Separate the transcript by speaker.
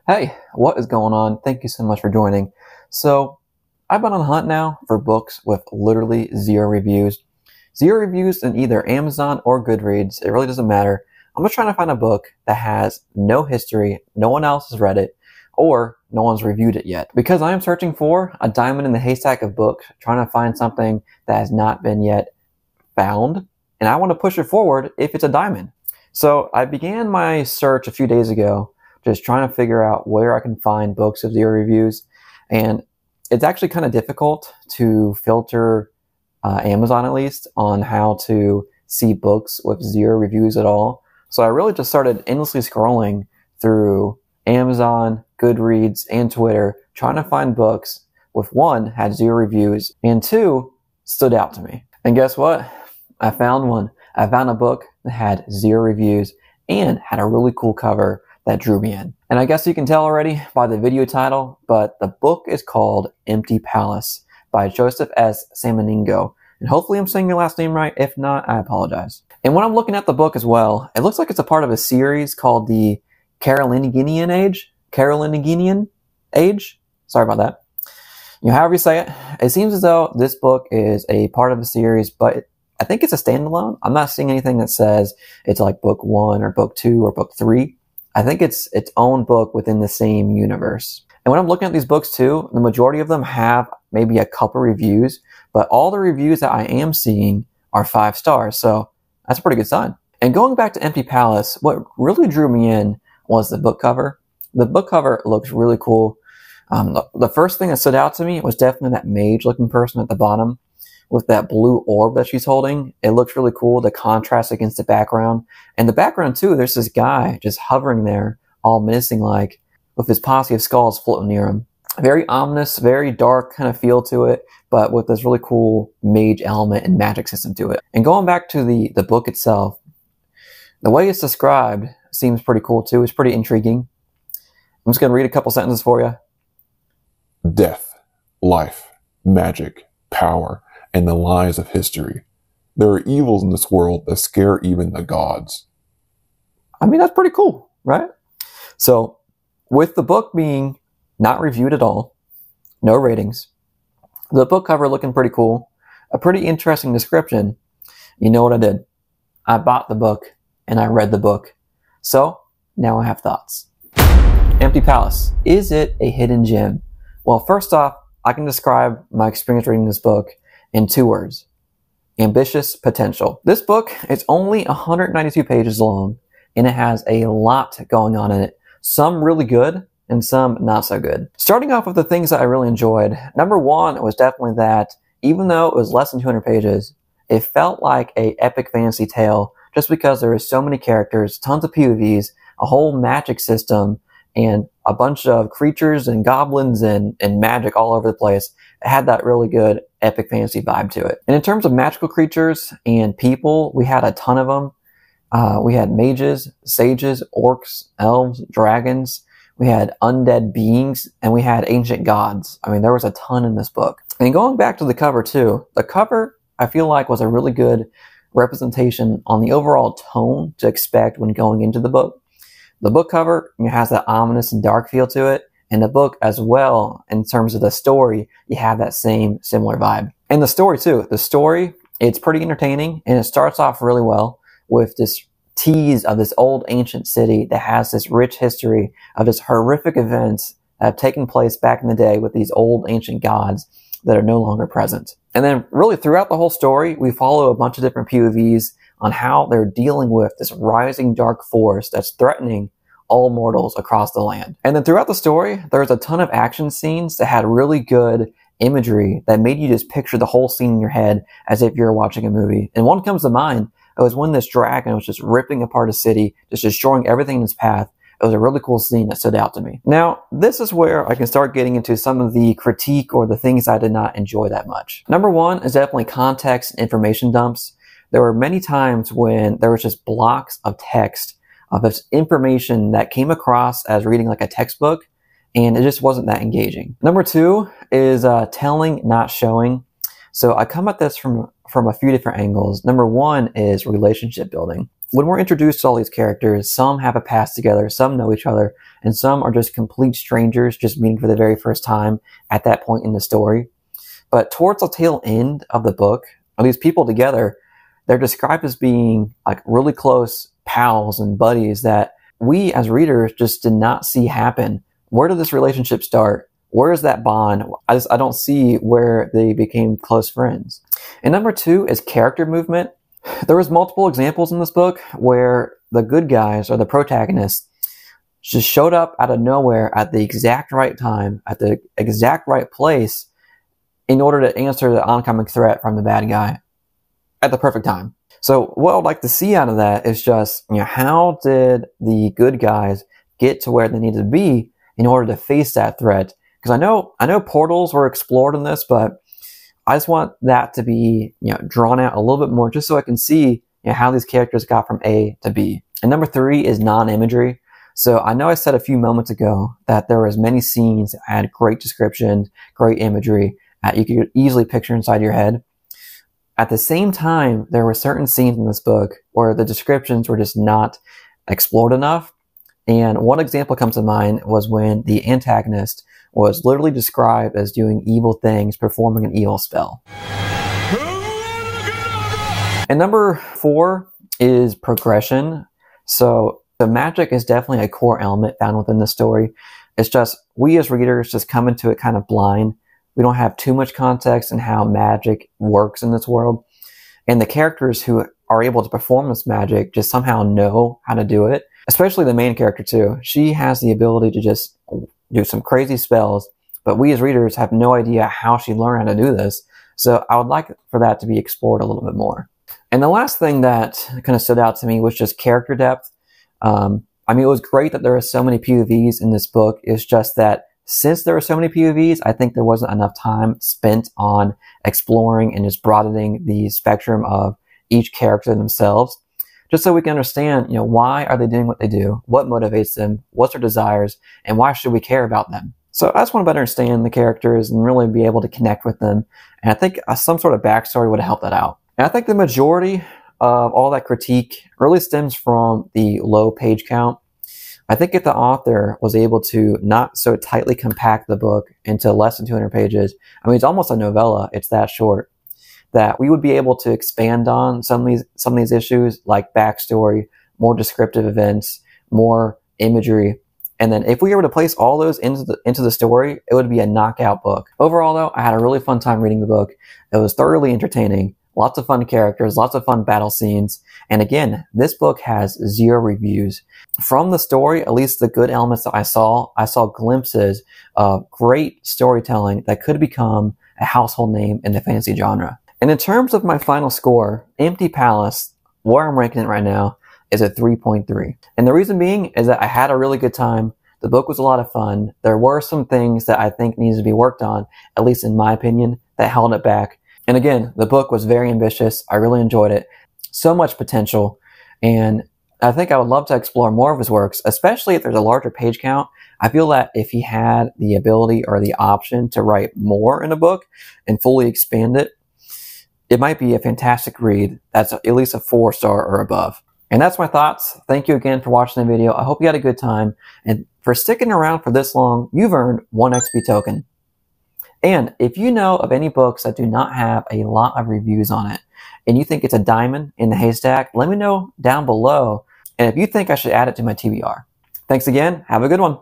Speaker 1: Hey, what is going on? Thank you so much for joining. So, I've been on the hunt now for books with literally zero reviews. Zero reviews in either Amazon or Goodreads. It really doesn't matter. I'm just trying to find a book that has no history, no one else has read it, or no one's reviewed it yet. Because I am searching for a diamond in the haystack of books, trying to find something that has not been yet found, and I want to push it forward if it's a diamond. So, I began my search a few days ago, just trying to figure out where I can find books with zero reviews. And it's actually kind of difficult to filter Amazon, at least, on how to see books with zero reviews at all. So I really just started endlessly scrolling through Amazon, Goodreads, and Twitter, trying to find books with one, had zero reviews, and two, stood out to me. And guess what? I found one. I found a book that had zero reviews and had a really cool cover that drew me in. And I guess you can tell already by the video title, but the book is called Empty Palace by Joseph S. Samaniego. And hopefully I'm saying your last name right. If not, I apologize. And when I'm looking at the book as well, it looks like it's a part of a series called the Carolingian Age. Carolingian Age? Sorry about that. However you say it. It seems as though this book is a part of a series, but I think it's a standalone. I'm not seeing anything that says it's like book 1 or book 2 or book 3. I think it's its own book within the same universe. And when I'm looking at these books too, the majority of them have maybe a couple reviews, but all the reviews that I am seeing are 5 stars. So that's a pretty good sign. And going back to Empty Palace, what really drew me in was the book cover. The book cover looks really cool. The first thing that stood out to me was definitely that mage-looking person at the bottom with that blue orb that she's holding. It looks really cool, the contrast against the background. And the background too, there's this guy just hovering there, all menacing like, with his posse of skulls floating near him. Very ominous, very dark kind of feel to it, but with this really cool mage element and magic system to it. And going back to the book itself, the way it's described seems pretty cool too. It's pretty intriguing. I'm just going to read a couple sentences for you.
Speaker 2: Death, life, magic, power, and the lies of history. There are evils in this world that scare even the gods.
Speaker 1: I mean, that's pretty cool, right? So, with the book being not reviewed at all, no ratings, the book cover looking pretty cool, a pretty interesting description, you know what I did? I bought the book and I read the book. So, now I have thoughts. Empty Palace. Is it a hidden gem? Well, first off, I can describe my experience reading this book in 2 words. Ambitious potential. This book is only 192 pages long, and it has a lot going on in it. Some really good, and some not so good. Starting off with the things that I really enjoyed, number 1 was definitely that, even though it was less than 200 pages, it felt like an epic fantasy tale, just because there were so many characters, tons of POVs, a whole magic system, and a bunch of creatures and goblins and magic all over the place. It had that really good epic fantasy vibe to it. And in terms of magical creatures and people, we had a ton of them. We had mages, sages, orcs, elves, dragons. We had undead beings, and we had ancient gods. I mean, there was a ton in this book. And going back to the cover too, the cover I feel like was a really good representation on the overall tone to expect when going into the book. The book cover has that ominous and dark feel to it, and the book as well, in terms of the story, you have that same similar vibe. And the story too. The story, it's pretty entertaining, and it starts off really well with this tease of this old ancient city that has this rich history of this horrific events that have taken place back in the day with these old ancient gods that are no longer present. And then really throughout the whole story, we follow a bunch of different POVs on how they're dealing with this rising dark force that's threatening all mortals across the land. And then throughout the story, there's a ton of action scenes that had really good imagery that made you just picture the whole scene in your head as if you're watching a movie. And one comes to mind, it was when this dragon was just ripping apart a city, just destroying everything in its path. It was a really cool scene that stood out to me. Now, this is where I can start getting into some of the critique or the things I did not enjoy that much. Number 1 is definitely context and information dumps. There were many times when there was just blocks of text of this information that came across as reading like a textbook, and it just wasn't that engaging. Number 2 is telling, not showing. So I come at this from a few different angles. Number 1 is relationship building. when we're introduced to all these characters, some have a past together, some know each other, and some are just complete strangers, just meeting for the very first time at that point in the story. But towards the tail end of the book, these people together, they're described as being like really close pals and buddies that we as readers just did not see happen. Where did this relationship start? Where is that bond? I don't see where they became close friends. And number 2 is character movement. There was multiple examples in this book where the good guys or the protagonists just showed up out of nowhere at the exact right time, at the exact right place in order to answer the oncoming threat from the bad guy at the perfect time. So what I'd like to see out of that is just, how did the good guys get to where they needed to be in order to face that threat? Because I know portals were explored in this, but I just want that to be, drawn out a little bit more, just so I can see, how these characters got from A to B. And number 3 is non-imagery. So I know I said a few moments ago that there was many scenes that had great description, great imagery, you could easily picture inside your head. At the same time, there were certain scenes in this book where the descriptions were just not explored enough. And one example comes to mind was when the antagonist was literally described as doing evil things, performing an evil spell. And number 4 is progression. So the magic is definitely a core element found within the story. It's just we as readers just come into it kind of blind. We don't have too much context in how magic works in this world. And the characters who are able to perform this magic just somehow know how to do it. Especially the main character too. She has the ability to just do some crazy spells, but we as readers have no idea how she learned how to do this. So I would like for that to be explored a little bit more. And the last thing that kind of stood out to me was just character depth. It was great that there are so many POVs in this book. It's just that since there are so many POVs, I think there wasn't enough time spent on exploring and just broadening the spectrum of each character themselves, just so we can understand, why are they doing what they do? What motivates them? What's their desires? And why should we care about them? So I just want to better understand the characters and really be able to connect with them. And I think some sort of backstory would help that out. And I think the majority of all that critique really stems from the low page count. I think if the author was able to not so tightly compact the book into less than 200 pages, it's almost a novella, it's that short, that we would be able to expand on some of these issues like backstory, more descriptive events, more imagery. And then if we were to place all those into the story, it would be a knockout book. Overall though, I had a really fun time reading the book. It was thoroughly entertaining. Lots of fun characters, lots of fun battle scenes. And again, this book has 0 reviews. From the story, at least the good elements that I saw glimpses of great storytelling that could become a household name in the fantasy genre. And in terms of my final score, Empty Palace, where I'm ranking it right now, is a 3.3. And the reason being is that I had a really good time. The book was a lot of fun. There were some things that I think needs to be worked on, at least in my opinion, that held it back. And again, the book was very ambitious. I really enjoyed it. So much potential. And I think I would love to explore more of his works, especially if there's a larger page count. I feel that if he had the ability or the option to write more in a book and fully expand it, it might be a fantastic read that's at least a 4-star or above. And that's my thoughts. Thank you again for watching the video. I hope you had a good time. And for sticking around for this long, you've earned 1 XP token. And if you know of any books that do not have a lot of reviews on it, and you think it's a diamond in the haystack, let me know down below. And if you think I should add it to my TBR. Thanks again. Have a good one.